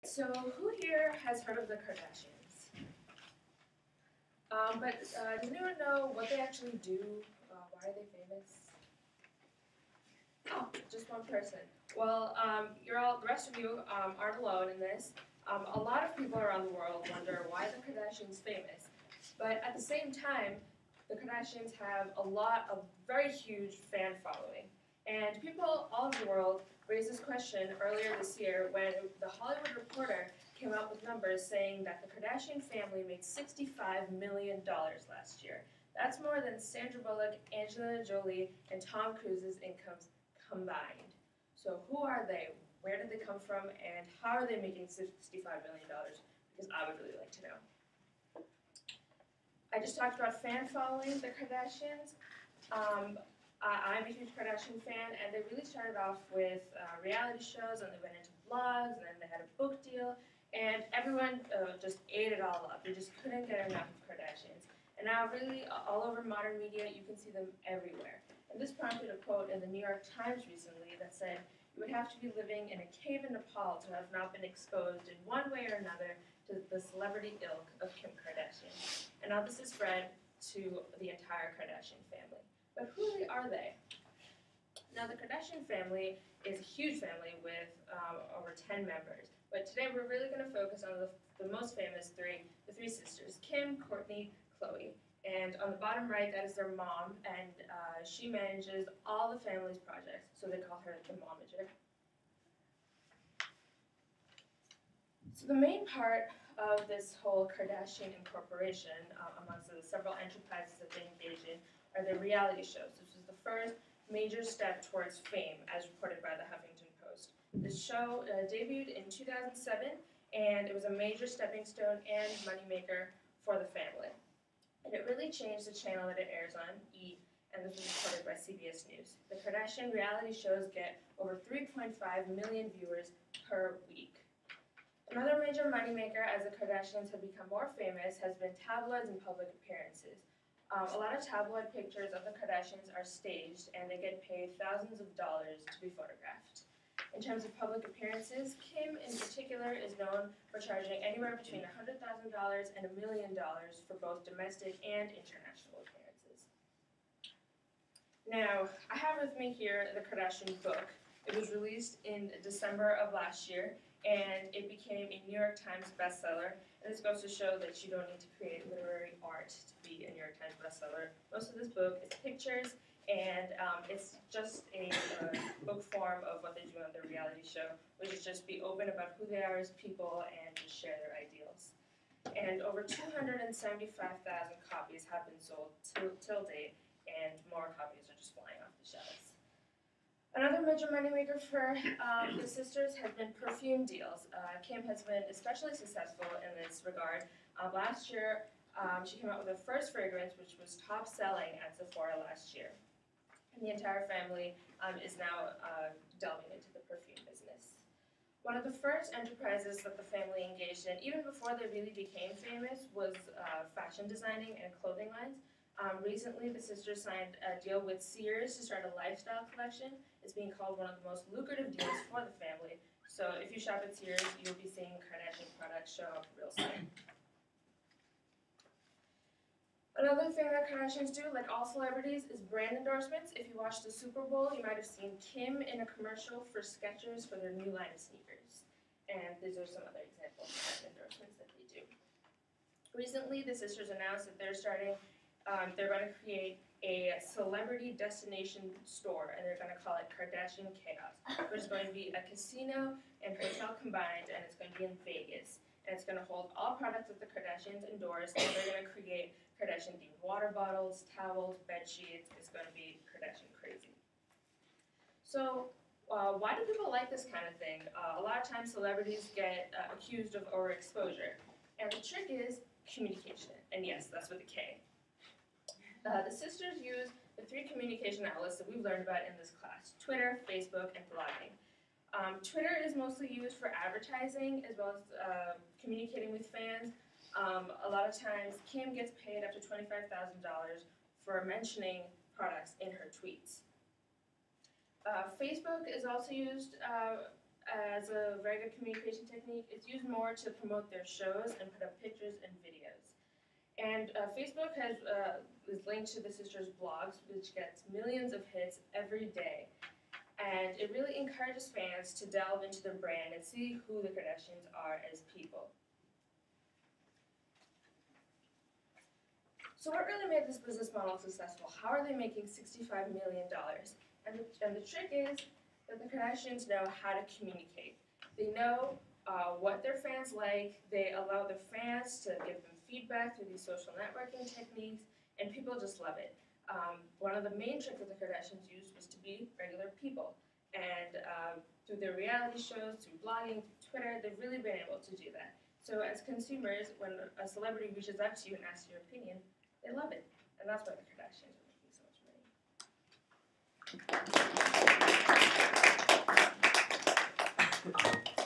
So who here has heard of the Kardashians? Does anyone know what they actually do? Why are they famous? Oh, just one person. Well, the rest of you aren't alone in this. A lot of people around the world wonder why the Kardashians famous. But at the same time, the Kardashians have a lot of very huge fan following. And people all over the world raised this question earlier this year when the Hollywood Reporter came out with numbers saying that the Kardashian family made $65 million last year. That's more than Sandra Bullock, Angelina Jolie, and Tom Cruise's incomes combined. So who are they? Where did they come from? And how are they making $65 million? Because I would really like to know. I just talked about fan following the Kardashians. I'm a huge Kardashian fan, and they really started off with reality shows, and they went into vlogs, and then they had a book deal, and everyone just ate it all up. They just couldn't get enough of Kardashians. And now really all over modern media, you can see them everywhere. And this prompted a quote in the New York Times recently that said, "You would have to be living in a cave in Nepal to have not been exposed in one way or another to the celebrity ilk of Kim Kardashian." And now this is spread to the entire Kardashian family. But who really are they? Now the Kardashian family is a huge family with over 10 members. But today we're really going to focus on the most famous three, the three sisters, Kim, Kourtney, Khloe. And on the bottom right, that is their mom, and she manages all the family's projects, so they call her the momager. So the main part of this whole Kardashian incorporation, amongst the several enterprises that they engage in, are their reality shows. This was the first major step towards fame, as reported by the Huffington Post. This show debuted in 2007, and it was a major stepping stone and moneymaker for the family. And it really changed the channel that it airs on, E!, and this was reported by CBS News. The Kardashian reality shows get over 3.5 million viewers per week. Another major moneymaker as the Kardashians have become more famous has been tabloids and public appearances. A lot of tabloid pictures of the Kardashians are staged, and they get paid thousands of dollars to be photographed. In terms of public appearances, Kim in particular is known for charging anywhere between $100,000 and $1 million for both domestic and international appearances. Now, I have with me here the Kardashian book. It was released in December of last year, and it became a New York Times bestseller. And this goes to show that you don't need to create literary art to be a New York Times bestseller. Most of this book is pictures, and it's just a book form of what they do on their reality show, which is just be open about who they are as people and just share their ideals. And over 275,000 copies have been sold till date, and more copies are just flying off the shelves. Another major moneymaker for the sisters has been perfume deals. Kim has been especially successful in this regard. Last year, she came out with her first fragrance, which was top selling at Sephora last year. And the entire family is now delving into the perfume business. One of the first enterprises that the family engaged in, even before they really became famous, was fashion designing and clothing lines. Recently, the sisters signed a deal with Sears to start a lifestyle collection. It's being called one of the most lucrative deals for the family. So if you shop at Sears, you'll be seeing Kardashian products show up real soon. Another thing that Kardashians do, like all celebrities, is brand endorsements. If you watched the Super Bowl, you might have seen Kim in a commercial for Skechers for their new line of sneakers. And these are some other examples of brand endorsements that they do. Recently, the sisters announced that they're going to create a celebrity destination store, and they're going to call it Kardashian Chaos, which is going to be a casino and hotel combined, and it's going to be in Vegas. And it's going to hold all products that the Kardashians endorse, and they're going to create Kardashian-themed water bottles, towels, bed sheets. It's going to be Kardashian crazy. So why do people like this kind of thing? A lot of times celebrities get accused of overexposure. And the trick is communication. And yes, that's with a K. The sisters use the three communication outlets that we've learned about in this class: Twitter, Facebook, and blogging. Twitter is mostly used for advertising as well as communicating with fans. A lot of times, Kim gets paid up to $25,000 for mentioning products in her tweets. Facebook is also used as a very good communication technique. It's used more to promote their shows and put up pictures and videos. And Facebook is linked to the sisters' blogs, which gets millions of hits every day. And it really encourages fans to delve into their brand and see who the Kardashians are as people. So what really made this business model successful? How are they making $65 million? And the trick is that the Kardashians know how to communicate. They know what their fans like. They allow their fans to give them feedback through these social networking techniques, and people just love it. One of the main tricks that the Kardashians used was to be regular people. And through their reality shows, through blogging, through Twitter, they've really been able to do that. So as consumers, when a celebrity reaches out to you and asks your opinion, they love it. And that's why the Kardashians are making so much money.